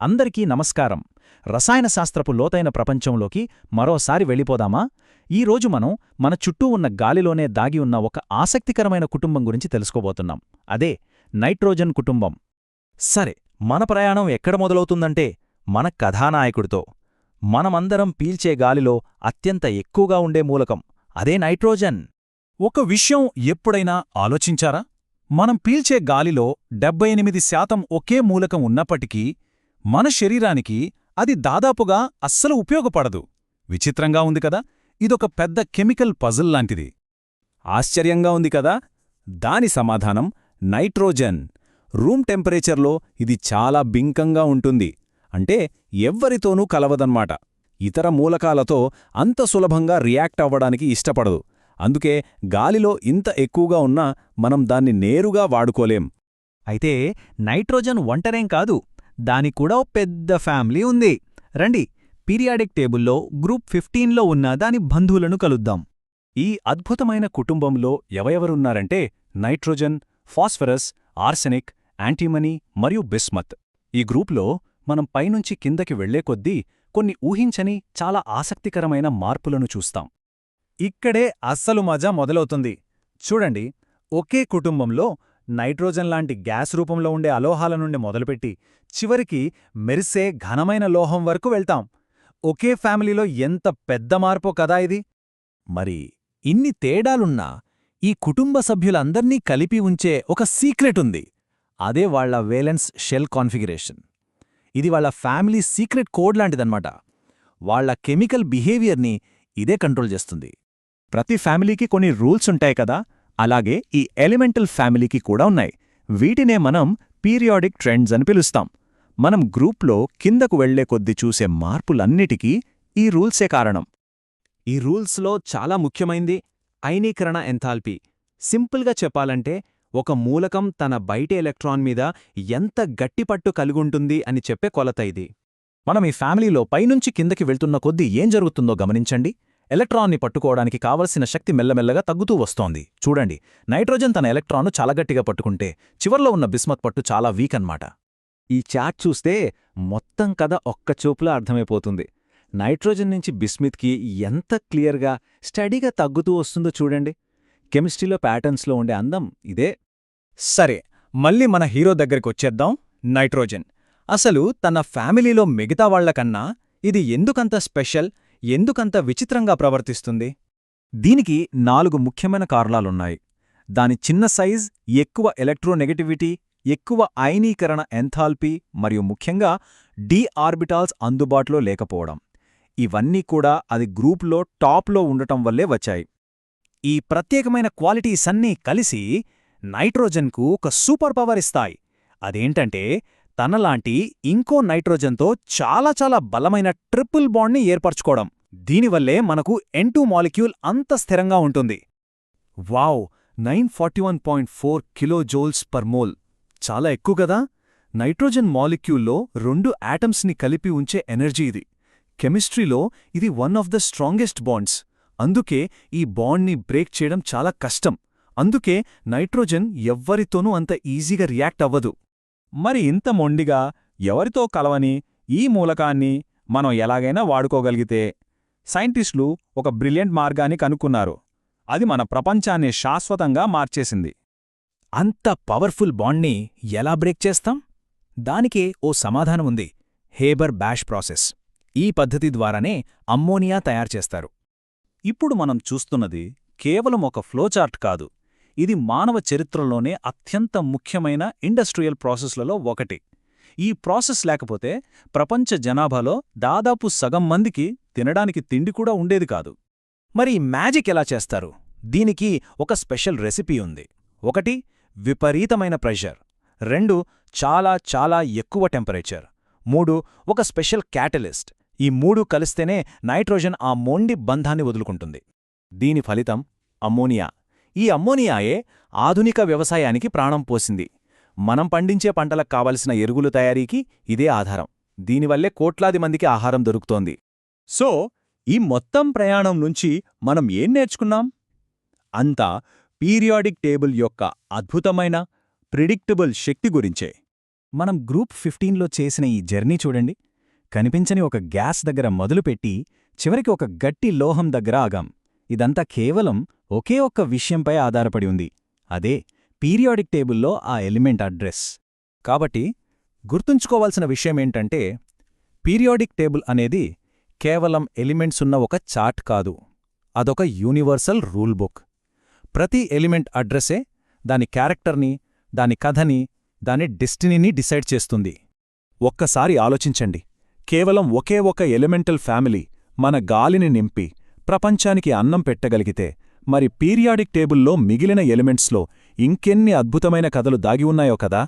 అందరికీ నమస్కారం. రసాయన శాస్త్రపు లోతైన ప్రపంచంలోకి మరోసారి వెళ్ళిపోదామా? ఈరోజు మనం మన చుట్టూ ఉన్న గాలిలోనే దాగి ఉన్న ఒక ఆసక్తికరమైన కుటుంబం గురించి తెలుసుకోబోతున్నాం. అదే నైట్రోజన్ కుటుంబం. సరే, మన ప్రయాణం ఎక్కడ మొదలవుతుందంటే మన కథానాయకుడితో. మనమందరం పీల్చే గాలిలో అత్యంత ఎక్కువగా ఉండే మూలకం అదే నైట్రోజన్. ఒక విషయం ఎప్పుడైనా ఆలోచించారా? మనం పీల్చే గాలిలో 78% ఒకే మూలకం ఉన్నప్పటికీ మన శరీరానికి అది దాదాపుగా అస్సలు ఉపయోగపడదు. విచిత్రంగా ఉంది కదా? ఇదొక పెద్ద కెమికల్ పజిల్ లాంటిది. ఆశ్చర్యంగా ఉంది కదా? దాని సమాధానం నైట్రోజన్. రూమ్ టెంపరేచర్లో ఇది చాలా బింకంగా ఉంటుంది. అంటే ఎవ్వరితోనూ కలవదన్నమాట. ఇతర మూలకాలతో అంత సులభంగా రియాక్ట్ అవ్వడానికి ఇష్టపడదు. అందుకే గాలిలో ఇంత ఎక్కువగా ఉన్నా మనం దాన్ని నేరుగా వాడుకోలేం. అయితే నైట్రోజన్ ఒంటరేం కాదు, దానికూడా ఓ పెద్ద ఫ్యామిలీ ఉంది. రండి, పీరియాడిక్ టేబుల్లో గ్రూప్ 15లో ఉన్న దాని బంధువులను కలుద్దాం. ఈ అద్భుతమైన కుటుంబంలో ఎవరెవరున్నారంటే నైట్రోజన్, ఫాస్ఫరస్, ఆర్సెనిక్, యాంటీమనీ మరియు బిస్మత్. ఈ గ్రూప్లో మనం పైనుంచి కిందకి వెళ్లే కొద్దీ కొన్ని ఊహించని చాలా ఆసక్తికరమైన మార్పులను చూస్తాం. ఇక్కడే అస్సలు మజా మొదలవుతుంది. చూడండి, ఒకే కుటుంబంలో నైట్రోజన్ లాంటి గ్యాస్ రూపంలో ఉండే అలోహాల నుండి మొదలుపెట్టి చివరికి మెరిసే ఘనమైన లోహం వరకు వెళ్తాం. ఒకే ఫ్యామిలీలో ఎంత పెద్ద మార్పో కదా ఇది. మరి ఇన్ని తేడాలున్నా ఈ కుటుంబ సభ్యులందర్నీ కలిపి ఉంచే ఒక సీక్రెట్ ఉంది. అదే వాళ్ల వేలెన్స్ షెల్ కాన్ఫిగరేషన్. ఇది వాళ్ల ఫ్యామిలీ సీక్రెట్ కోడ్ లాంటిదన్నమాట. వాళ్ల కెమికల్ బిహేవియర్ని ఇదే కంట్రోల్ చేస్తుంది. ప్రతి ఫ్యామిలీకి కొన్ని రూల్స్ ఉంటాయి కదా, అలాగే ఈ ఎలిమెంటల్ ఫ్యామిలీకి కూడా ఉన్నాయి. వీటినే మనం పీరియాడిక్ ట్రెండ్స్ అని పిలుస్తాం. మనం గ్రూప్లో కిందకు వెళ్లే కొద్దీ చూసే మార్పులన్నిటికీ ఈ రూల్సే కారణం. ఈ రూల్స్లో చాలా ముఖ్యమైంది అయనీకరణ ఎంథాల్పీ. సింపుల్గా చెప్పాలంటే ఒక మూలకం తన బయటి ఎలక్ట్రాన్ మీద ఎంత గట్టిపట్టు కలిగుంటుంది అని చెప్పే కొలత ఇది. మనం ఈ ఫ్యామిలీలో పైనుంచి కిందకి వెళ్తున్న కొద్దీ ఏం జరుగుతుందో గమనించండి. ఎలక్ట్రాన్ని పట్టుకోవడానికి కావలసిన శక్తి మెల్లమెల్లగా తగ్గుతూ వస్తోంది. చూడండి, నైట్రోజన్ తన ఎలక్ట్రాన్ను చాలా గట్టిగా పట్టుకుంటే చివర్లో ఉన్న బిస్మత్ పట్టు చాలా వీక్ అన్నమాట. ఈ చార్ట్ చూస్తే మొత్తం కథ ఒక్కచూపులా అర్థమైపోతుంది. నైట్రోజన్ నుంచి బిస్మిత్కి ఎంత క్లియర్గా, స్టడీగా తగ్గుతూ వస్తుందో చూడండి. కెమిస్ట్రీలో ప్యాటర్న్స్లో ఉండే అందం ఇదే. సరే, మళ్ళీ మన హీరో దగ్గరికొచ్చేద్దాం. నైట్రోజన్ అసలు తన ఫ్యామిలీలో మిగతా వాళ్లకన్నా ఇది ఎందుకంత స్పెషల్, ఎందుకంత విచిత్రంగా ప్రవర్తిస్తుంది? దీనికి 4 ముఖ్యమైన కారణాలున్నాయి. దాని చిన్న సైజ్, ఎక్కువ ఎలక్ట్రోనెగటివిటీ, ఎక్కువ అయనీకరణ ఎంథాల్పీ మరియు ముఖ్యంగా డి ఆర్బిటాల్స్ అందుబాటులో లేకపోవడం. ఇవన్నీ కూడా అది గ్రూప్లో టాప్లో ఉండటం వల్లే వచ్చాయి. ఈ ప్రత్యేకమైన క్వాలిటీస్ అన్నీ కలిసి నైట్రోజన్కు ఒక సూపర్ పవర్ ఇస్తాయి. అదేంటంటే తనలాంటి ఇంకో నైట్రోజన్తో చాలా చాలా బలమైన ట్రిపుల్ బాండ్ని ఏర్పరచుకోవడం. దీనివల్లే మనకు N2 మాలిక్యూల్ అంత స్థిరంగా ఉంటుంది. Wow, 941.4 kilojoules per mole. చాలా ఎక్కువ కదా? నైట్రోజన్ మాలిక్యూల్లో 2 యాటమ్స్ని కలిపి ఉంచే ఎనర్జీ ఇది. కెమిస్ట్రీలో ఇది one of the strongest bonds. అందుకే ఈ బాండ్ని బ్రేక్ చేయడం చాలా కష్టం. అందుకే నైట్రోజన్ ఎవ్వరితోనూ అంత ఈజీగా రియాక్ట్ అవ్వదు. మరి ఇంత మొండిగా ఎవరితో కలవని ఈ మూలకాన్ని మనం ఎలాగైనా వాడుకోగలిగితే సైంటిస్టులు ఒక బ్రిలియంట్ మార్గాన్ని కనుక్కున్నారు. అది మన ప్రపంచాన్ని శాశ్వతంగా మార్చేసింది. అంత పవర్ఫుల్ బాండ్ని ఎలా బ్రేక్ చేస్తాం? దానికే ఓ సమాధానం ఉంది: హేబర్ బాష్ ప్రాసెస్. ఈ పద్ధతి ద్వారానే అమ్మోనియా తయారుచేస్తారు. ఇప్పుడు మనం చూస్తున్నది కేవలం ఒక ఫ్లోచార్ట్ కాదు. ఇది మానవ చరిత్రలోనే అత్యంత ముఖ్యమైన ఇండస్ట్రియల్ ప్రాసెస్లలో ఒకటి. ఈ ప్రాసెస్ లేకపోతే ప్రపంచ జనాభాలో దాదాపు సగం మందికి తినడానికి తిండి కూడా ఉండేది కాదు. మరి మ్యాజిక్ ఎలా చేస్తారు? దీనికి ఒక స్పెషల్ రెసిపీ ఉంది. 1 విపరీతమైన ప్రెషర్, 2 చాలా చాలా ఎక్కువ టెంపరేచర్, 3 ఒక స్పెషల్ క్యాటలిస్ట్. ఈ 3 కలిస్తేనే నైట్రోజన్ ఆ మొండి బంధాన్ని వదులుకుంటుంది. దీని ఫలితం అమ్మోనియా. ఈ అమ్మోనియాయే ఆధునిక వ్యవసాయానికి ప్రాణం పోసింది. మనం పండించే పంటలకు కావలసిన ఎరువుల తయారీకి ఇదే ఆధారం. దీనివల్లే కోట్లాది మందికి ఆహారం దొరుకుతోంది. సో, ఈ మొత్తం ప్రయాణం నుంచి మనం ఏం నేర్చుకున్నాం? అంతా పీరియాడిక్ టేబుల్ యొక్క అద్భుతమైన, ప్రిడిక్టబుల్ శక్తి గురించే. మనం గ్రూప్ 15లో చేసిన ఈ జర్నీ చూడండి. కనిపించని ఒక గ్యాస్ దగ్గర మొదలుపెట్టి చివరికి ఒక గట్టి లోహం దగ్గర ఆగాం. ఇదంతా కేవలం ఒకే ఒక్క విషయంపై ఆధారపడి ఉంది. అదే పీరియాడిక్ టేబుల్లో ఆ ఎలిమెంట్ అడ్రస్. కాబట్టి గుర్తుంచుకోవాల్సిన విషయమేంటంటే పీరియాడిక్ టేబుల్ అనేది కేవలం ఎలిమెంట్స్ ఉన్న ఒక చార్ట్ కాదు. అదొక యూనివర్సల్ రూల్ బుక్. ప్రతి ఎలిమెంట్ అడ్రసే దాని క్యారెక్టర్ని, దాని కథని, దాని డెస్టినీని డిసైడ్ చేస్తుంది. ఒక్కసారి ఆలోచించండి. కేవలం ఒకే ఒక ఎలిమెంటల్ ఫ్యామిలీ మన గాలిని నింపి ప్రపంచానికి అన్నం పెట్టగలిగితే మరి పీరియాడిక్ టేబుల్లో మిగిలిన ఎలిమెంట్స్లో ఇంకెన్ని అద్భుతమైన కథలు దాగి ఉన్నాయో కదా.